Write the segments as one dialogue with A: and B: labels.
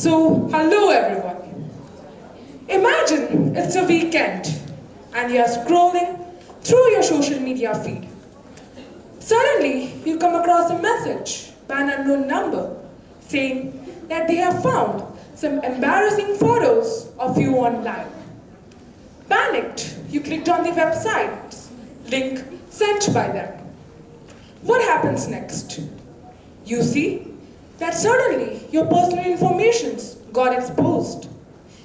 A: Hello everyone. Imagine it's a weekend and you're scrolling through your social media feed. Suddenly, you come across a message by an unknown number saying that they have found some embarrassing photos of you online. Panicked, you clicked on the website's link sent by them. What happens next? You see that suddenly your personal information got exposed.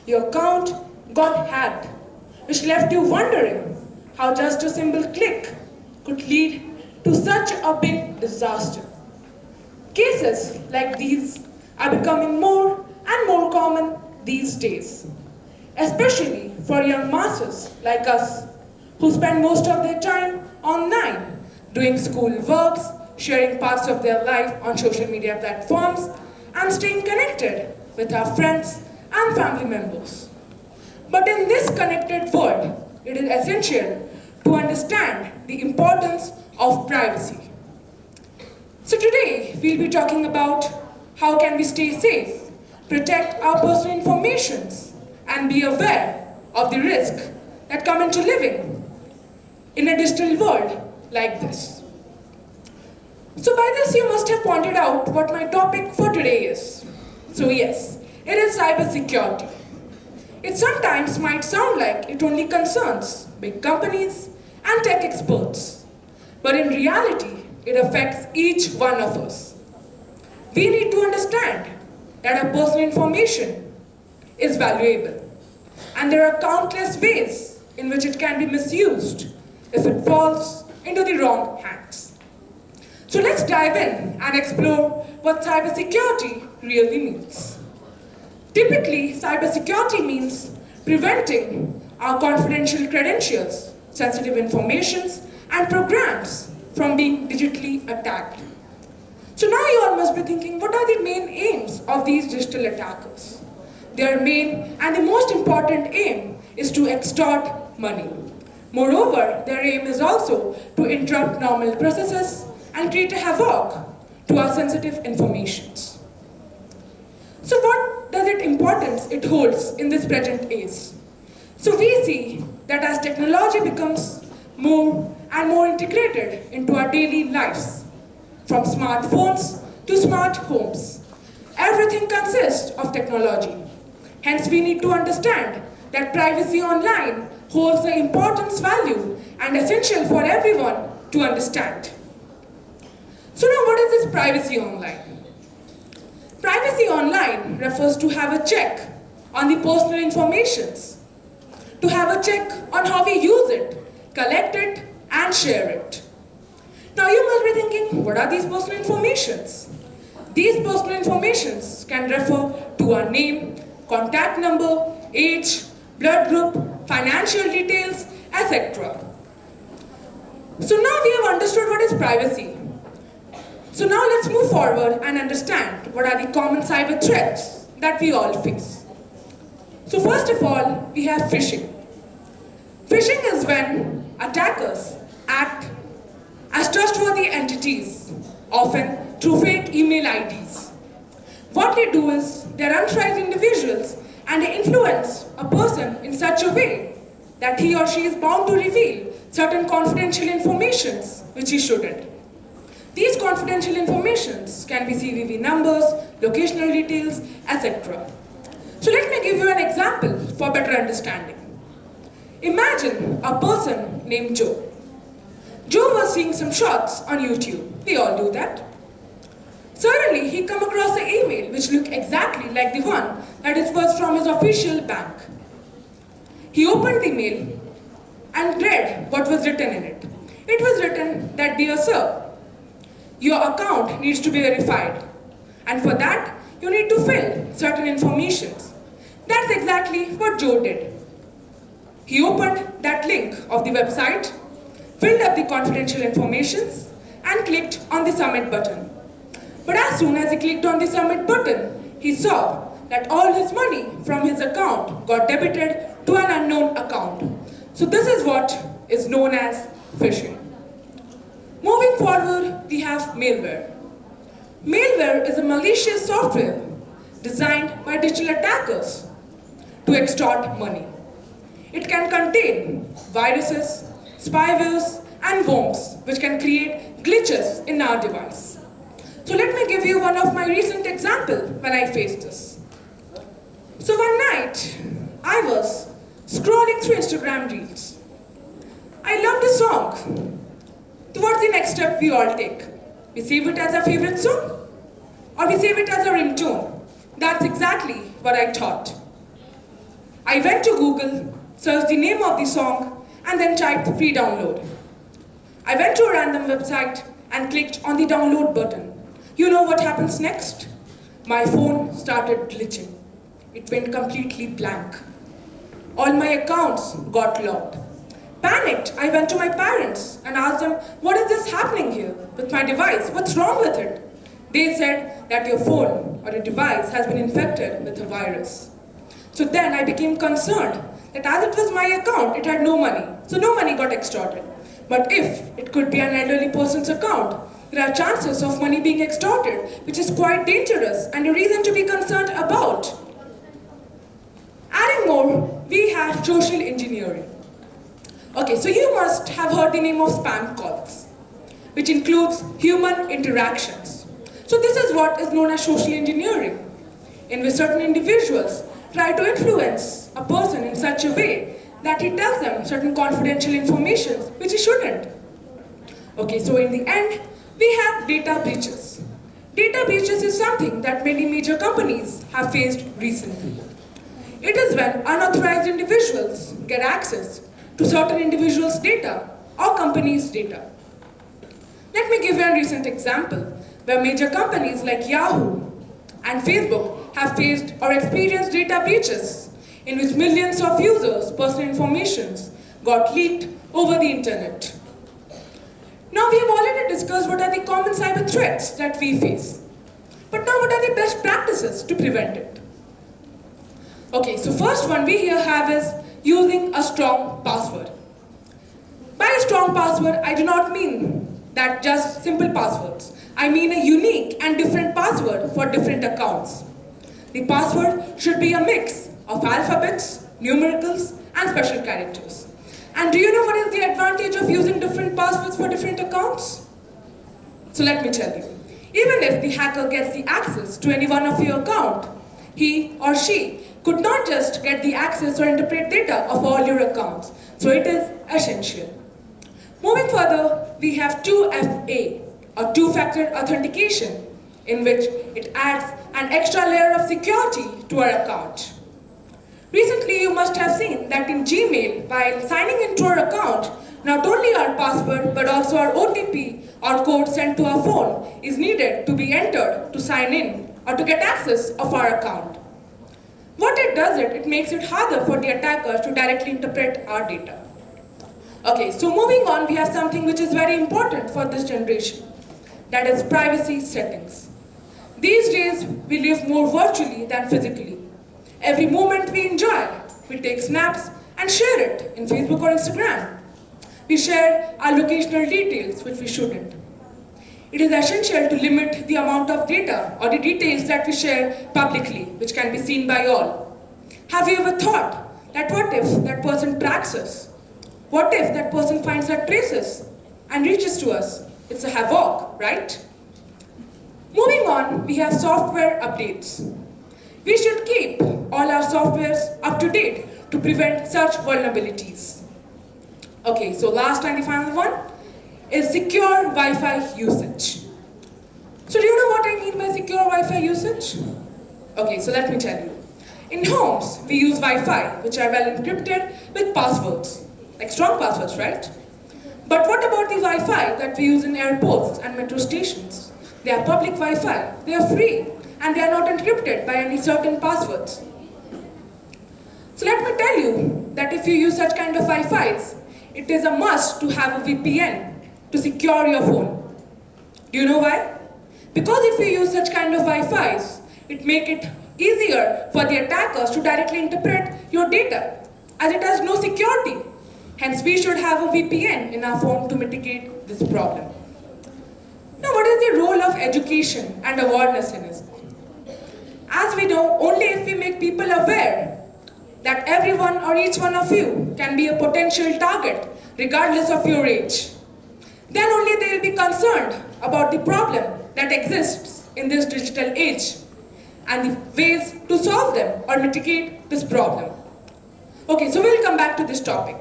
A: Your account got hacked, which left you wondering how just a simple click could lead to such a big disaster. Cases like these are becoming more and more common these days, especially for young masses like us who spend most of their time online doing school works, sharing parts of their life on social media platforms, and staying connected with our friends and family members. But in this connected world, it is essential to understand the importance of privacy. So today, we'll be talking about how can we stay safe, protect our personal information, and be aware of the risk that come into living in a digital world like this. So by this you must have pointed out what my topic for today is. So yes, it is cybersecurity. It sometimes might sound like it only concerns big companies and tech experts. But in reality, it affects each one of us. We need to understand that our personal information is valuable. And there are countless ways in which it can be misused if it falls into the wrong hands. So let's dive in and explore what cybersecurity really means. Typically, cybersecurity means preventing our confidential credentials, sensitive information, and programs from being digitally attacked. So now you all must be thinking, what are the main aims of these digital attackers? Their main and the most important aim is to extort money. Moreover, their aim is also to interrupt normal processes and create a havoc to our sensitive information. So what does it importance it holds in this present age? So we see that as technology becomes more and more integrated into our daily lives, from smartphones to smart homes, everything consists of technology. Hence we need to understand that privacy online holds the importance, value, and essential for everyone to understand. So now what is this privacy online? Privacy online refers to have a check on the personal information, to have a check on how we use it, collect it, and share it. Now you must be thinking, what are these personal informations? These personal informations can refer to our name, contact number, age, blood group, financial details, etc. So now we have understood what is privacy. So now let's move forward and understand what are the common cyber threats that we all face. So first of all, we have phishing. Phishing is when attackers act as trustworthy entities, often through fake email IDs. What they do is, they're unauthorized individuals and they influence a person in such a way that he or she is bound to reveal certain confidential information which he shouldn't. These confidential informations can be CVV numbers, locational details, etc. So let me give you an example for better understanding. Imagine a person named Joe. Joe was seeing some shots on YouTube. We all do that. Suddenly, he came across an email which looked exactly like the one that it was from his official bank. He opened the mail and read what was written in it. It was written that, "Dear sir, your account needs to be verified, and for that, you need to fill certain information." That's exactly what Joe did. He opened that link of the website, filled up the confidential information, and clicked on the submit button. But as soon as he clicked on the submit button, he saw that all his money from his account got debited to an unknown account. So this is what is known as phishing. Moving forward, we have malware. Malware is a malicious software designed by digital attackers to extort money. It can contain viruses, spywares, and worms which can create glitches in our device. So let me give you one of my recent examples when I faced this. So one night, I was scrolling through Instagram Reels. I loved a song. Towards the next step we all take. We save it as a favorite song, or we save it as a ringtone. That's exactly what I thought. I went to Google, searched the name of the song, and then typed free download. I went to a random website and clicked on the download button. You know what happens next? My phone started glitching. It went completely blank. All my accounts got locked. Panicked, I went to my parents and asked them, what is this happening here with my device? What's wrong with it? They said that your phone or your device has been infected with a virus. So then I became concerned that as it was my account, it had no money. So no money got extorted. But if it could be an elderly person's account, there are chances of money being extorted, which is quite dangerous and a reason to be concerned about. Adding more, we have social engineering. Okay, so you must have heard the name of spam calls, which includes human interactions. So this is what is known as social engineering, in which certain individuals try to influence a person in such a way that he tells them certain confidential information which he shouldn't. Okay, so in the end, we have data breaches. Data breaches is something that many major companies have faced recently. It is when unauthorized individuals get access to certain individuals' data or companies' data. Let me give you a recent example where major companies like Yahoo and Facebook have faced or experienced data breaches in which millions of users' personal information got leaked over the internet. Now we have already discussed what are the common cyber threats that we face. But now what are the best practices to prevent it? Okay, so first one we here have is using a strong password. By a strong password, I do not mean that just simple passwords. I mean a unique and different password for different accounts. The password should be a mix of alphabets, numericals, and special characters. And do you know what is the advantage of using different passwords for different accounts? So let me tell you. Even if the hacker gets the access to any one of your account, he or she could not just get the access or interpret data of all your accounts. So it is essential. Moving further, we have 2FA, or two-factor authentication, in which it adds an extra layer of security to our account. Recently, you must have seen that in Gmail, while signing into our account, not only our password, but also our OTP or code sent to our phone is needed to be entered to sign in or to get access of our account. What it does, it makes it harder for the attackers to directly interpret our data. Okay, so moving on, we have something which is very important for this generation. That is privacy settings. These days, we live more virtually than physically. Every moment we enjoy, we take snaps and share it in Facebook or Instagram. We share our locational details, which we shouldn't. It is essential to limit the amount of data or the details that we share publicly, which can be seen by all. Have you ever thought that what if that person tracks us? What if that person finds our traces and reaches to us? It's a havoc, right? Moving on, we have software updates. We should keep all our softwares up to date to prevent such vulnerabilities. Okay, so last and the final one is secure Wi-Fi usage. So do you know what I mean by secure Wi-Fi usage? Okay, so let me tell you. In homes, we use Wi-Fi, which are well encrypted with passwords, like strong passwords, right? But what about the Wi-Fi that we use in airports and metro stations? They are public Wi-Fi, they are free, and they are not encrypted by any certain passwords. So let me tell you that if you use such kind of Wi-Fis, it is a must to have a VPN to secure your phone. Do you know why? Because if you use such kind of Wi-Fis, it makes it easier for the attackers to directly interpret your data, as it has no security. Hence, we should have a VPN in our phone to mitigate this problem. Now, what is the role of education and awareness in this? as we know, only if we make people aware that everyone or each one of you can be a potential target regardless of your age, then only they will be concerned about the problem that exists in this digital age and the ways to solve them or mitigate this problem. Okay, so we'll come back to this topic.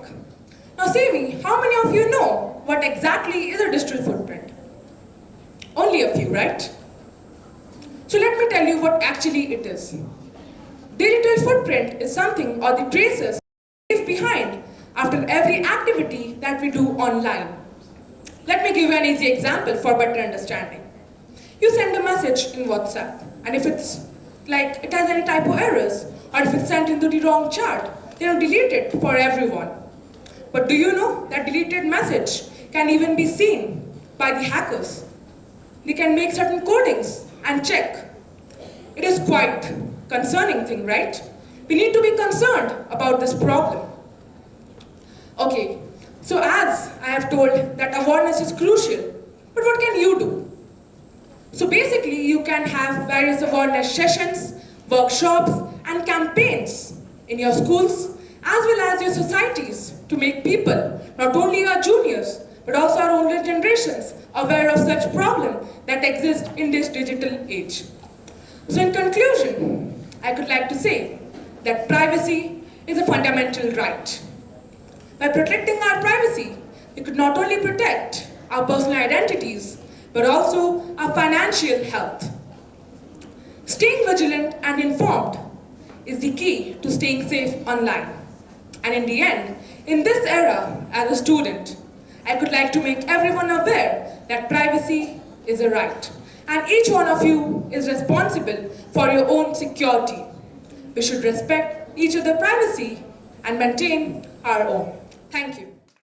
A: Now say me, how many of you know what exactly is a digital footprint? Only a few, right? So let me tell you what actually it is. Digital footprint is something or the traces we leave behind after every activity that we do online. Let me give you an easy example for better understanding. You send a message in WhatsApp, and if it's like it has any typo errors, or if it's sent into the wrong chart, then you delete it for everyone. But do you know that deleted message can even be seen by the hackers? They can make certain codings and check. It is quite concerning thing, right? We need to be concerned about this problem. Okay, so as I have told that awareness is crucial, but what can you do? So basically you can have various awareness sessions, workshops and campaigns in your schools as well as your societies to make people, not only our juniors, but also our older generations aware of such problems that exist in this digital age. So in conclusion, I could like to say that privacy is a fundamental right. By protecting our privacy, we could not only protect our personal identities, but also our financial health. Staying vigilant and informed is the key to staying safe online. And in the end, in this era, as a student, I could like to make everyone aware that privacy is a right. And each one of you is responsible for your own security. We should respect each other's privacy and maintain our own. Thank you.